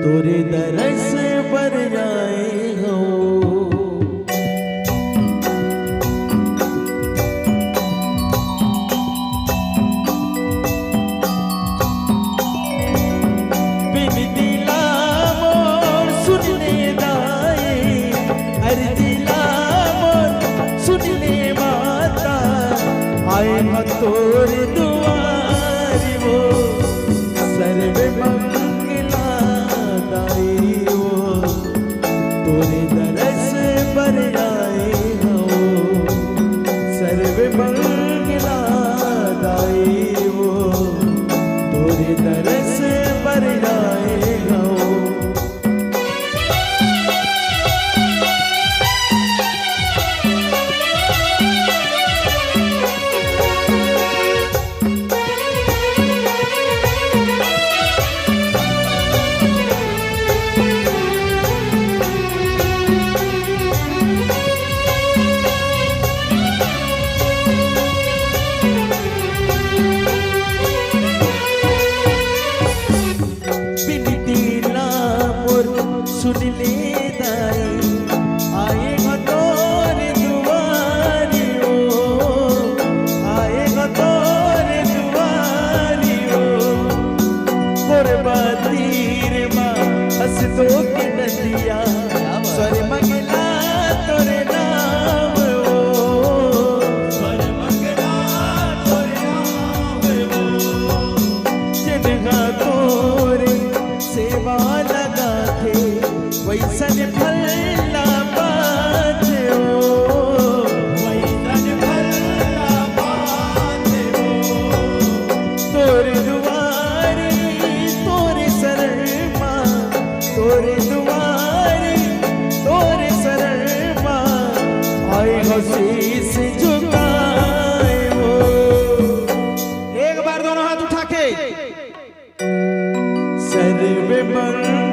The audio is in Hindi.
तोरे दरस पर आए हो। दिला मोर सुनने दाए, अरे दिला मोर सुनने माता, आए हो तोरे दुआरी वो सर्वे मंगला दाई वो, तोरे दरस पर आए हो सर्वे मंगला दाई वो, तोरे दरस पर आए हो। सुन ले दाई, आए हो तोरे दुआरी ओ, आए हो तोरे दुआरी ओ, मोर बातीर माँ हंस दो के नदिया, स्वर मंगला तोरे नाम ओ, स्वर मंगला तोरे नाम ओ, जिनका तोरे सेवा लगा थे वैसन फल ना पाते हो, वैसन फल ना पाते हो, तोरे दुआरी तोरे शरण माँ, तोरे दुआरी तोरे शरण माँ, आए हो शीश झुकाए हो। एक बार दोनों हाथ उठा के सर्वे मंगल